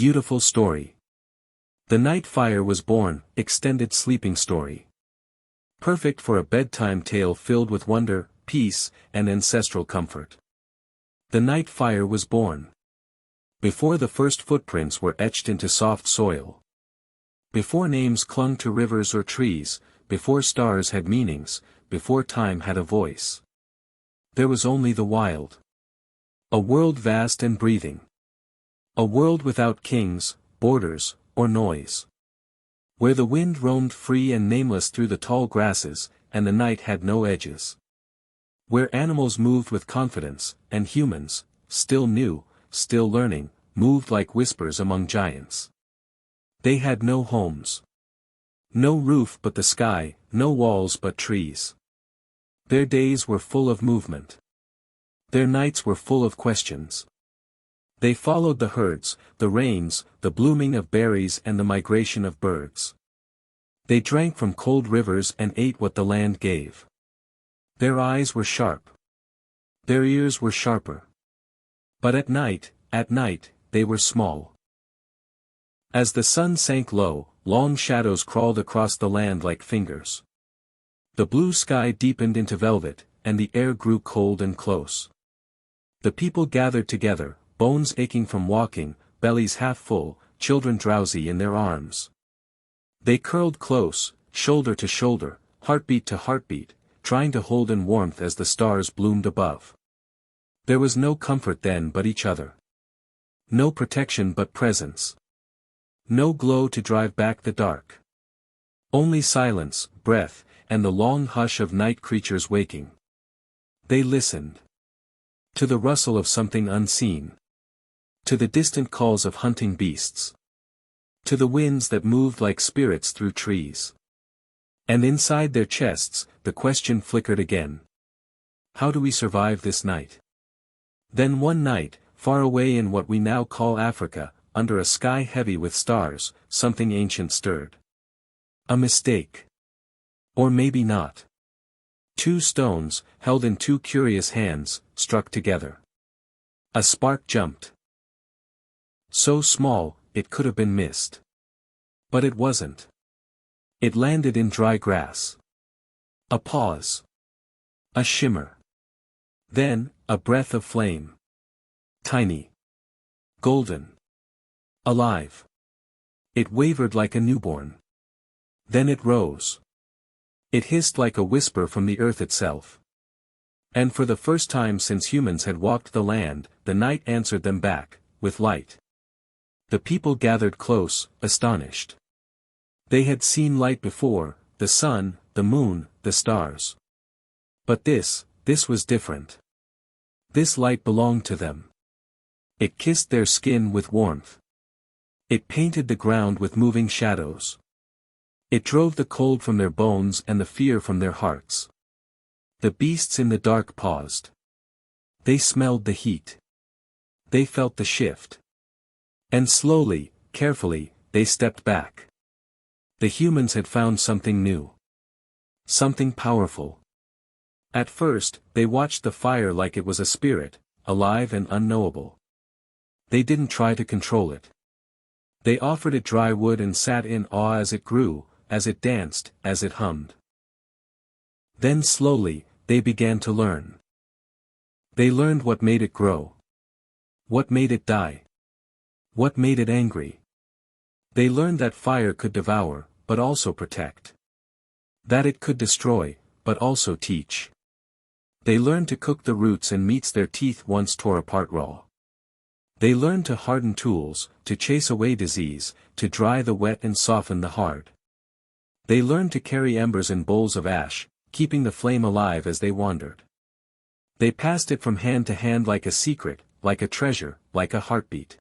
Beautiful story. The night fire was born, extended sleeping story. Perfect for a bedtime tale filled with wonder, peace, and ancestral comfort. The night fire was born. Before the first footprints were etched into soft soil. Before names clung to rivers or trees, before stars had meanings, before time had a voice. There was only the wild. A world vast and breathing. A world without kings, borders, or noise. Where the wind roamed free and nameless through the tall grasses, and the night had no edges. Where animals moved with confidence, and humans, still new, still learning, moved like whispers among giants. They had no homes. No roof but the sky, no walls but trees. Their days were full of movement. Their nights were full of questions. They followed the herds, the rains, the blooming of berries and the migration of birds. They drank from cold rivers and ate what the land gave. Their eyes were sharp. Their ears were sharper. But at night, they were small. As the sun sank low, long shadows crawled across the land like fingers. The blue sky deepened into velvet, and the air grew cold and close. The people gathered together, bones aching from walking, bellies half full, children drowsy in their arms. They curled close, shoulder to shoulder, heartbeat to heartbeat, trying to hold in warmth as the stars bloomed above. There was no comfort then but each other. No protection but presence. No glow to drive back the dark. Only silence, breath, and the long hush of night creatures waking. They listened. To the rustle of something unseen. To the distant calls of hunting beasts. To the winds that moved like spirits through trees. And inside their chests, the question flickered again. How do we survive this night? Then one night, far away in what we now call Africa, under a sky heavy with stars, something ancient stirred. A mistake. Or maybe not. Two stones, held in two curious hands, struck together. A spark jumped. So small, it could have been missed. But it wasn't. It landed in dry grass. A pause. A shimmer. Then, a breath of flame. Tiny. Golden. Alive. It wavered like a newborn. Then it rose. It hissed like a whisper from the earth itself. And for the first time since humans had walked the land, the night answered them back, with light. The people gathered close, astonished. They had seen light before, the sun, the moon, the stars. But this was different. This light belonged to them. It kissed their skin with warmth. It painted the ground with moving shadows. It drove the cold from their bones and the fear from their hearts. The beasts in the dark paused. They smelled the heat. They felt the shift. And slowly, carefully, they stepped back. The humans had found something new. Something powerful. At first, they watched the fire like it was a spirit, alive and unknowable. They didn't try to control it. They offered it dry wood and sat in awe as it grew, as it danced, as it hummed. Then slowly, they began to learn. They learned what made it grow. What made it die. What made it angry. They learned that fire could devour, but also protect. That it could destroy, but also teach. They learned to cook the roots and meats their teeth once tore apart raw. They learned to harden tools, to chase away disease, to dry the wet and soften the hard. They learned to carry embers in bowls of ash, keeping the flame alive as they wandered. They passed it from hand to hand like a secret, like a treasure, like a heartbeat.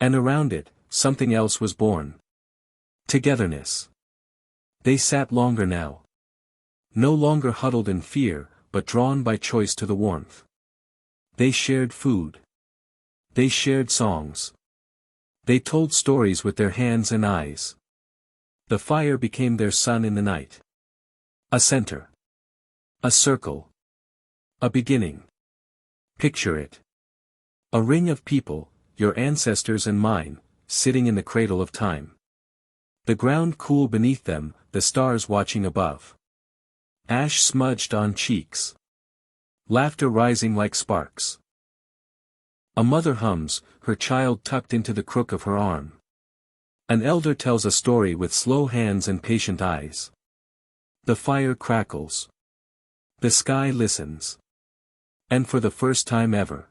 And around it, something else was born. Togetherness. They sat longer now. No longer huddled in fear, but drawn by choice to the warmth. They shared food. They shared songs. They told stories with their hands and eyes. The fire became their sun in the night. A center. A circle. A beginning. Picture it. A ring of people, your ancestors and mine, sitting in the cradle of time. The ground cool beneath them, the stars watching above. Ash smudged on cheeks. Laughter rising like sparks. A mother hums, her child tucked into the crook of her arm. An elder tells a story with slow hands and patient eyes. The fire crackles. The sky listens. And for the first time ever,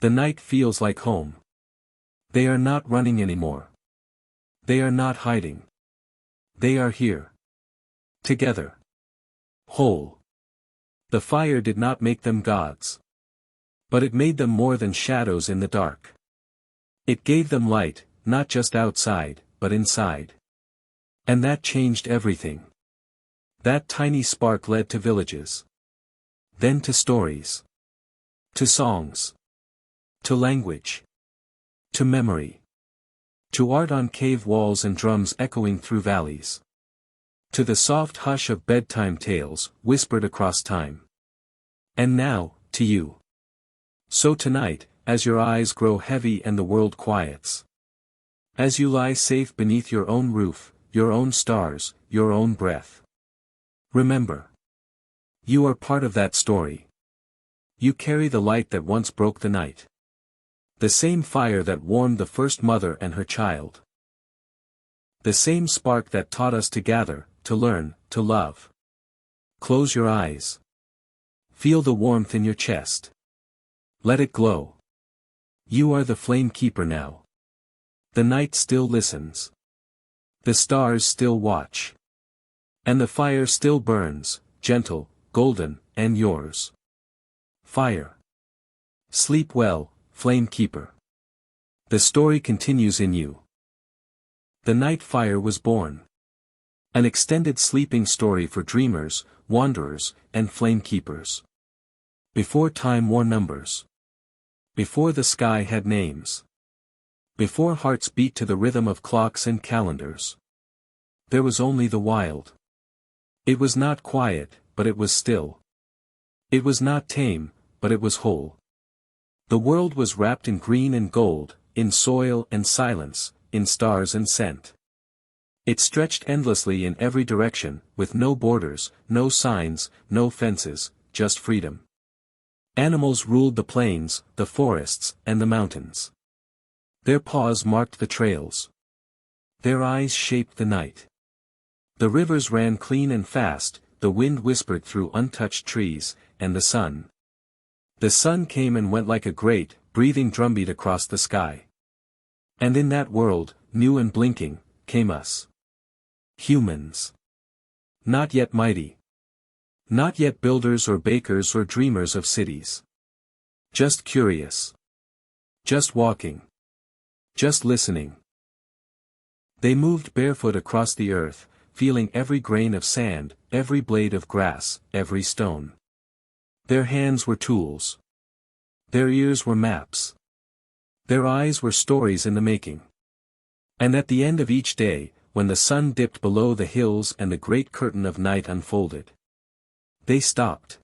the night feels like home. They are not running anymore. They are not hiding. They are here. Together. Whole. The fire did not make them gods. But it made them more than shadows in the dark. It gave them light, not just outside, but inside. And that changed everything. That tiny spark led to villages. Then to stories. To songs. To language. To memory. To art on cave walls and drums echoing through valleys. To the soft hush of bedtime tales, whispered across time. And now, to you. So tonight, as your eyes grow heavy and the world quiets. As you lie safe beneath your own roof, your own stars, your own breath. Remember. You are part of that story. You carry the light that once broke the night. The same fire that warmed the first mother and her child. The same spark that taught us to gather, to learn, to love. Close your eyes. Feel the warmth in your chest. Let it glow. You are the flame keeper now. The night still listens. The stars still watch. And the fire still burns, gentle, golden, and yours. Fire. Sleep well, flame keeper. The story continues in you. The night fire was born. An extended sleeping story for dreamers, wanderers, and flame keepers. Before time wore numbers. Before the sky had names. Before hearts beat to the rhythm of clocks and calendars. There was only the wild. It was not quiet, but it was still. It was not tame, but it was whole. The world was wrapped in green and gold, in soil and silence, in stars and scent. It stretched endlessly in every direction, with no borders, no signs, no fences, just freedom. Animals ruled the plains, the forests, and the mountains. Their paws marked the trails. Their eyes shaped the night. The rivers ran clean and fast, the wind whispered through untouched trees, and the sun. The sun came and went like a great, breathing drumbeat across the sky. And in that world, new and blinking, came us. Humans. Not yet mighty. Not yet builders or bakers or dreamers of cities. Just curious. Just walking. Just listening. They moved barefoot across the earth, feeling every grain of sand, every blade of grass, every stone. Their hands were tools. Their ears were maps. Their eyes were stories in the making. And at the end of each day, when the sun dipped below the hills and the great curtain of night unfolded, they stopped.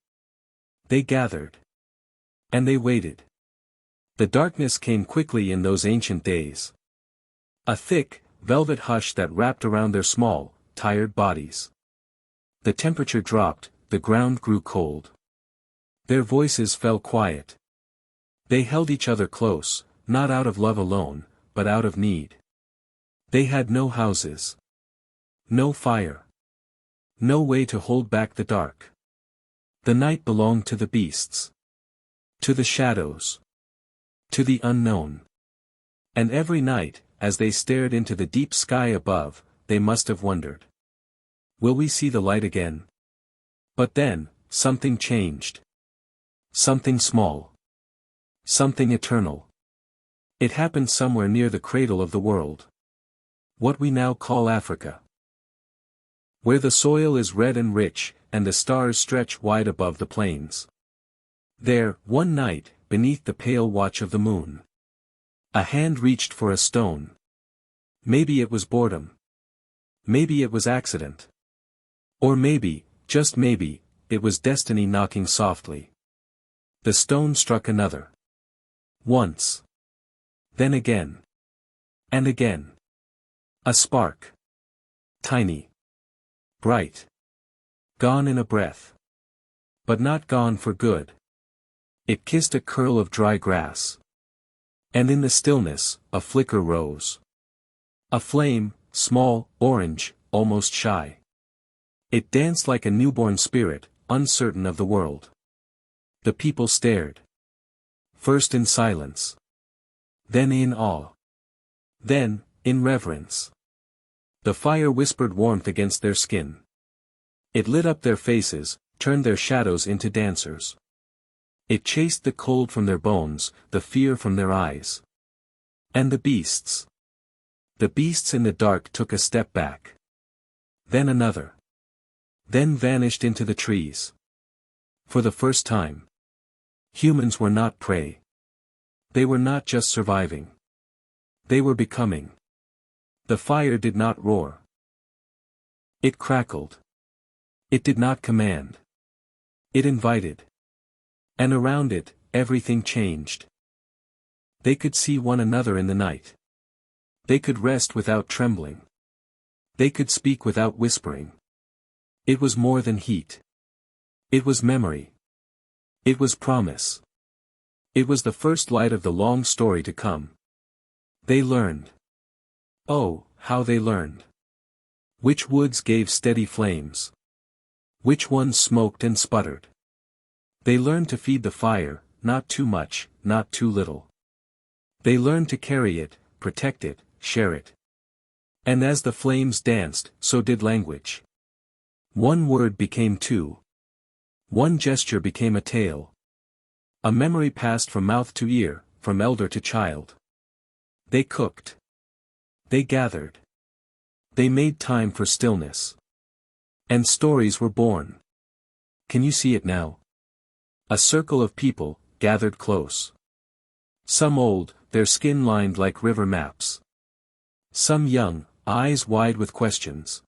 They gathered. And they waited. The darkness came quickly in those ancient days. A thick, velvet hush that wrapped around their small, tired bodies. The temperature dropped, the ground grew cold. Their voices fell quiet. They held each other close, not out of love alone, but out of need. They had no houses. No fire. No way to hold back the dark. The night belonged to the beasts. To the shadows. To the unknown. And every night, as they stared into the deep sky above, they must have wondered. Will we see the light again? But then, something changed. Something small. Something eternal. It happened somewhere near the cradle of the world. What we now call Africa. Where the soil is red and rich, and the stars stretch wide above the plains. There, one night, beneath the pale watch of the moon, a hand reached for a stone. Maybe it was boredom. Maybe it was accident. Or maybe, just maybe, it was destiny knocking softly. The stone struck another. Once. Then again. And again. A spark. Tiny. Bright. Gone in a breath. But not gone for good. It kissed a curl of dry grass. And in the stillness, a flicker rose. A flame, small, orange, almost shy. It danced like a newborn spirit, uncertain of the world. The people stared. First in silence. Then in awe. Then, in reverence. The fire whispered warmth against their skin. It lit up their faces, turned their shadows into dancers. It chased the cold from their bones, the fear from their eyes. And the beasts. The beasts in the dark took a step back. Then another. Then vanished into the trees. For the first time. Humans were not prey. They were not just surviving. They were becoming. The fire did not roar. It crackled. It did not command. It invited. And around it, everything changed. They could see one another in the night. They could rest without trembling. They could speak without whispering. It was more than heat. It was memory. It was promise. It was the first light of the long story to come. They learned. Oh, how they learned. Which woods gave steady flames. Which ones smoked and sputtered. They learned to feed the fire, not too much, not too little. They learned to carry it, protect it, share it. And as the flames danced, so did language. One word became two. One gesture became a tale. A memory passed from mouth to ear, from elder to child. They cooked. They gathered. They made time for stillness. And stories were born. Can you see it now? A circle of people, gathered close. Some old, their skin lined like river maps. Some young, eyes wide with questions.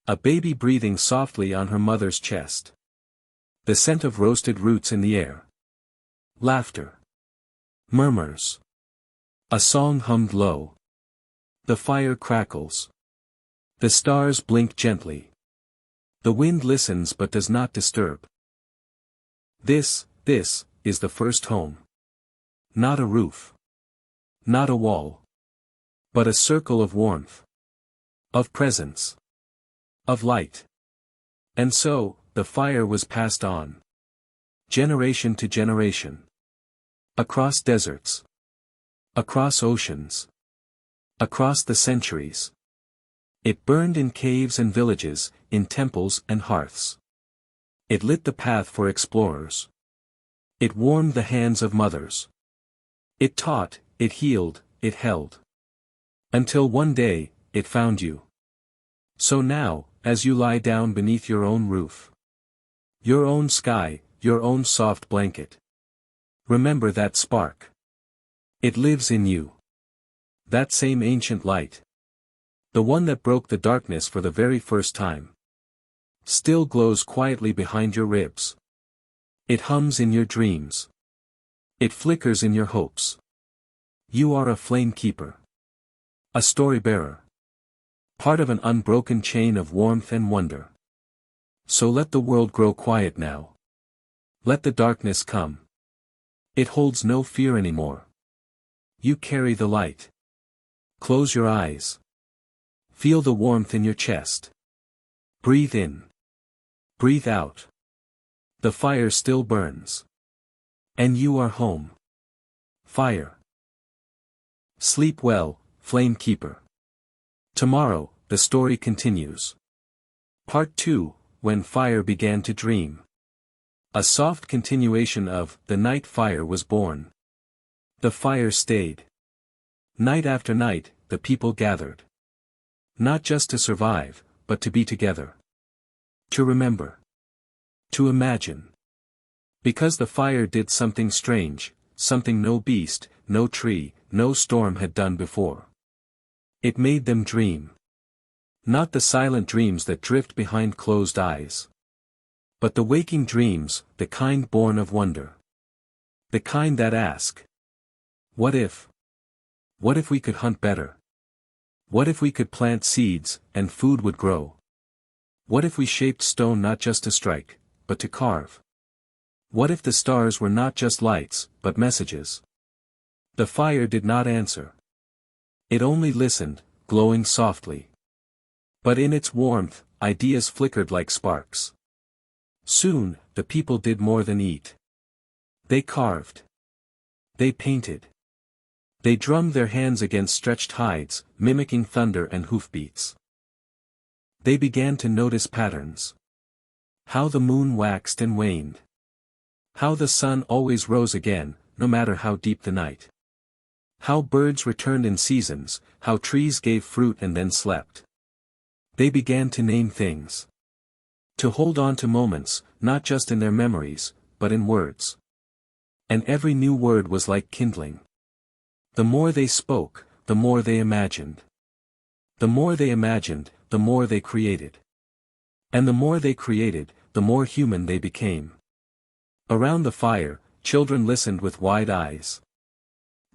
A baby breathing softly on her mother's chest. The scent of roasted roots in the air. Laughter. Murmurs. A song hummed low. The fire crackles. The stars blink gently. The wind listens but does not disturb. This is the first home. Not a roof. Not a wall. But a circle of warmth. Of presence. Of light. And so, the fire was passed on. Generation to generation. Across deserts. Across oceans. Across the centuries. It burned in caves and villages, in temples and hearths. It lit the path for explorers. It warmed the hands of mothers. It taught, it healed, it held. Until one day, it found you. So now, as you lie down beneath your own roof. Your own sky, your own soft blanket. Remember that spark. It lives in you. That same ancient light. The one that broke the darkness for the very first time. Still glows quietly behind your ribs. It hums in your dreams. It flickers in your hopes. You are a flame keeper. A story bearer. Part of an unbroken chain of warmth and wonder. So let the world grow quiet now. Let the darkness come. It holds no fear anymore. You carry the light. Close your eyes. Feel the warmth in your chest. Breathe in. Breathe out. The fire still burns. And you are home. Fire. Sleep well, flame keeper. Tomorrow, the story continues. Part 2, When Fire Began to Dream. A soft continuation of The Night Fire was born. The fire stayed. Night after night, the people gathered. Not just to survive, but to be together. To remember. To imagine. Because the fire did something strange, something no beast, no tree, no storm had done before. It made them dream. Not the silent dreams that drift behind closed eyes. But the waking dreams, the kind born of wonder. The kind that ask. What if? What if we could hunt better? What if we could plant seeds, and food would grow? What if we shaped stone not just to strike, but to carve? What if the stars were not just lights, but messages? The fire did not answer. It only listened, glowing softly. But in its warmth, ideas flickered like sparks. Soon, the people did more than eat. They carved. They painted. They drummed their hands against stretched hides, mimicking thunder and hoofbeats. They began to notice patterns. How the moon waxed and waned. How the sun always rose again, no matter how deep the night. How birds returned in seasons, how trees gave fruit and then slept. They began to name things. To hold on to moments, not just in their memories, but in words. And every new word was like kindling. The more they spoke, the more they imagined. The more they imagined, the more they created. And the more they created, the more human they became. Around the fire, children listened with wide eyes.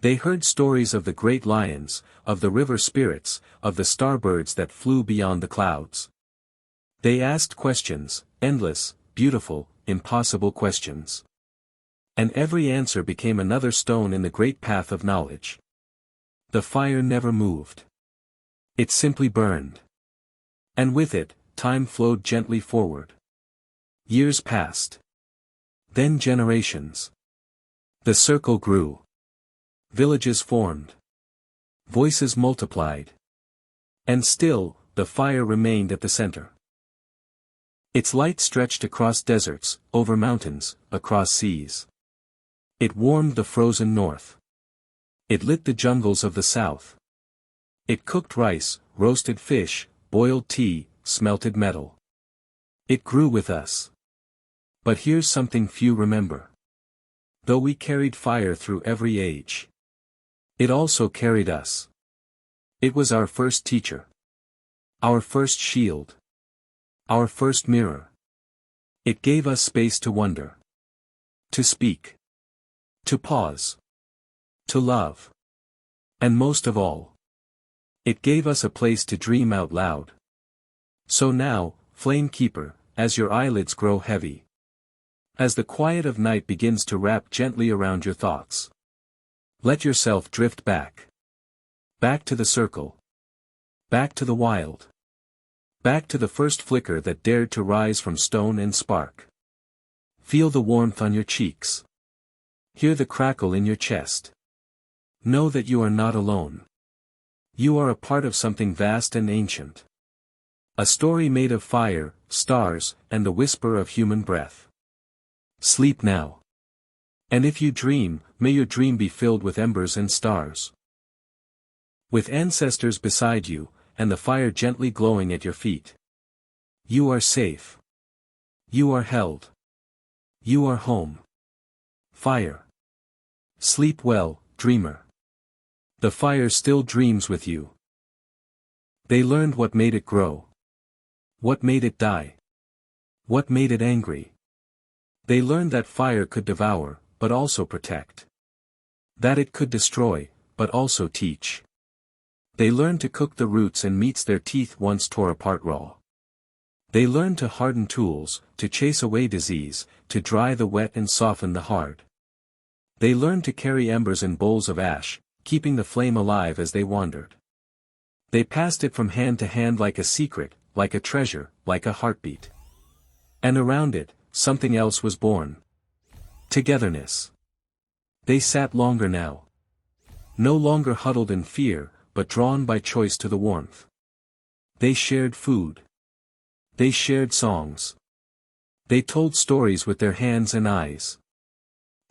They heard stories of the great lions, of the river spirits, of the starbirds that flew beyond the clouds. They asked questions, endless, beautiful, impossible questions. And every answer became another stone in the great path of knowledge. The fire never moved. It simply burned. And with it, time flowed gently forward. Years passed. Then generations. The circle grew. Villages formed. Voices multiplied. And still, the fire remained at the center. Its light stretched across deserts, over mountains, across seas. It warmed the frozen north. It lit the jungles of the south. It cooked rice, roasted fish, boiled tea, smelted metal. It grew with us. But here's something few remember. Though we carried fire through every age, it also carried us. It was our first teacher. Our first shield. Our first mirror. It gave us space to wonder. To speak. To pause. To love. And most of all, it gave us a place to dream out loud. So now, Flame Keeper, as your eyelids grow heavy, as the quiet of night begins to wrap gently around your thoughts, let yourself drift back. Back to the circle. Back to the wild. Back to the first flicker that dared to rise from stone and spark. Feel the warmth on your cheeks. Hear the crackle in your chest. Know that you are not alone. You are a part of something vast and ancient. A story made of fire, stars, and the whisper of human breath. Sleep now. And if you dream, may your dream be filled with embers and stars. With ancestors beside you, and the fire gently glowing at your feet. You are safe. You are held. You are home. Fire. Sleep well, dreamer. The fire still dreams with you. They learned what made it grow. What made it die. What made it angry. They learned that fire could devour, but also protect. That it could destroy, but also teach. They learned to cook the roots and meats their teeth once tore apart raw. They learned to harden tools, to chase away disease, to dry the wet and soften the hard. They learned to carry embers in bowls of ash, keeping the flame alive as they wandered. They passed it from hand to hand like a secret, like a treasure, like a heartbeat. And around it, something else was born. Togetherness. They sat longer now. No longer huddled in fear, but drawn by choice to the warmth. They shared food. They shared songs. They told stories with their hands and eyes.